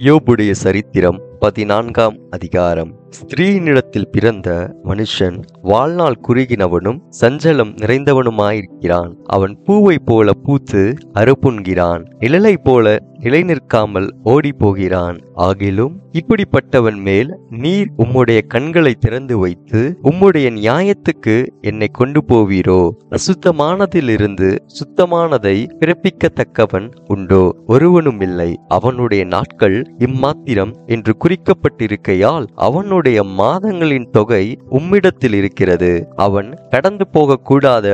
யோபுடைய சரித்திரம் 14ஆம் அதிகாரம். ஸ்திரீயினிடத்தில் பிறந்த மனுஷன் வாழ்நாள் குறுகினவனும் சஞ்சலம் நிறைந்தவனுமாயிருக்கிறான். அவன் பூவை போல பூத்து அறுப்புண்கிறான், நிழலை போல நிலை நிற்காமல் ஓடி போகிறான். ஆகிலும் இப்படிப்பட்டவன் மேல் நீர் உம்முடைய கண்களை திறந்து வைத்து உம்முடைய நியாயத்துக்கு என்னை கொண்டு போவீரோ? அசுத்தமானதிலிருந்து சுத்தமானதை பிறப்பிக்கத்தக்கவன் உண்டோ? ஒருவனும் இல்லை. அவனுடைய நாட்கள் இம்மாத்திரம் என்று குறிக்கப்பட்டிருக்கையால் அவனுடைய மாதங்களின் தொகை உம்மிடத்தில் இருக்கிறது. அவன் கடந்து போகக்கூடாத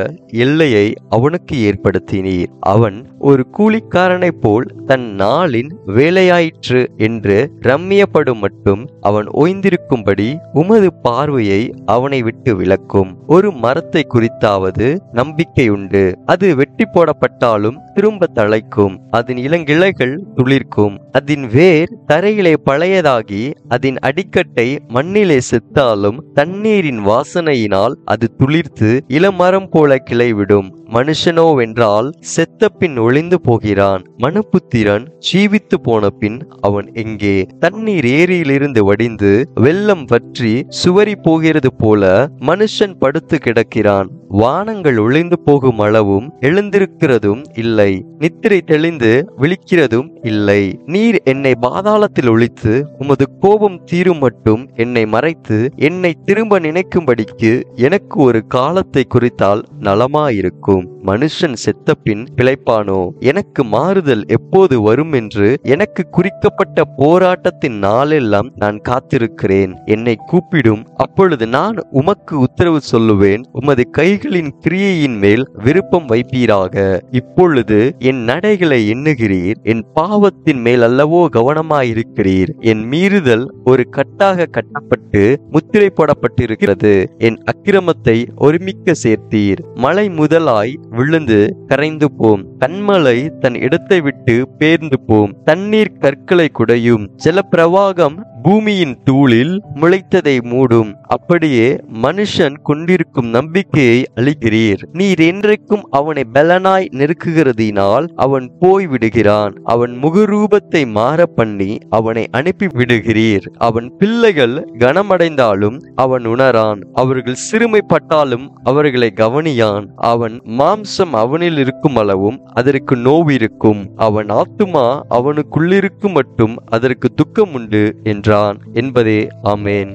எல்லையை அவனுக்கு ஏற்படுத்தினீர். அவன் ஒரு கூலிக்காரனைப் போல் தன் நாளின் வேலையாயிற்று என்று ரம்மியப்படும் மட்டும் அவன் ஓய்ந்திருக்கும்படி உமது பார்வையை அவனை விட்டு விலக்கும். ஒரு மரத்தை குறித்தாவது நம்பிக்கையுண்டு. அது வெட்டி போடப்பட்டாலும் திரும்ப தழைக்கும், அதன் இளங்கிளைகள் துளிர்க்கும். அதன் வேர் தரையிலே பழையதாகி அதன் அடிக்கட்டை மண்ணிலே செத்தாலும் தண்ணீரின் வாசனையினால் அது துளிர்த்து இளமரம் போல கிளைவிடும். மனுஷனோவென்றால் செத்த பின் ஒளிந்து போகிறான். மனுபுத்திரன் ஜீவித்து போன பின் அவன் எங்கே? தண்ணீர் ஏரியிலிருந்து வடிந்து வெள்ளம் வற்றி சுவரி போகிறது போல மனுஷன் படுத்து கிடக்கிறான். வானங்கள் ஒளிந்து போகும் அளவும் எழுந்திருக்கிறதும் இல்லை, நித்திரை தெளிந்து விழிக்கிறதும் இல்லை. நீர் என்னை பாதாளத்தில் ஒழித்து உமது கோபம் தீரும் மட்டும் என்னை மறைத்து என்னை திரும்ப நினைக்கும்படிக்கு எனக்கு ஒரு காலத்தை குறித்தால் நலமாயிருக்கும். மனுஷன் செத்த பின் பிழைப்பானோ? எனக்கு மாறுதல் எப்போது வரும் என்று எனக்கு குறிக்கப்பட்ட போராட்டத்தின் நாளெல்லாம் நான் காத்திருக்கிறேன். என்னை கூப்பிடும், அப்பொழுது நான் உமக்கு உத்தரவு சொல்லுவேன். உமது கைகளின் கிரியையின் மேல் விருப்பம் வைப்பீராக. இப்பொழுது என் நடைகளை எண்ணுகிறீர், என் பாவத்தின் மேல் அல்லவோ கவனமாயிருக்கிறீர். என் மீறுதல் ஒரு கட்டாக கட்டப்பட்டு முத்திரை போடப்பட்டிருக்கிறது. என் அக்கிரமத்தை ஒருமிக்க சேர்த்தீர். மலை முதலாய் விழுந்து கரைந்து போம், கண்மலை தன் இடத்தை விட்டு பேர்ந்து போம். தண்ணீர் கற்களை குடையும், ஜலப்பிரவாகம் பூமியின் தூளில் முளைத்ததை மூடும். அப்படியே மனுஷன் கொண்டிருக்கும் நம்பிக்கையை அளிக்கிறீர். நீர் என்றைக்கும் அவனை பலனாய் நெருக்குகிறதினால் அவன் போய் விடுகிறான். அவன் முகரூபத்தை மாற பண்ணி அவனை அனுப்பி விடுகிறீர். அவன் பிள்ளைகள் கனமடைந்தாலும் அவன் உணரான், அவர்கள் சிறுமைப்பட்டாலும் அவர்களை கவனியான். அவன் மாம்சம் அவனில் இருக்கும் அளவும் அதற்கு நோவிருக்கும், அவன் ஆத்துமா அவனுக்குள்ளிருக்கும் மட்டும் அதற்கு துக்கம் உண்டு என்றான் என்பதே. ஆமேன்.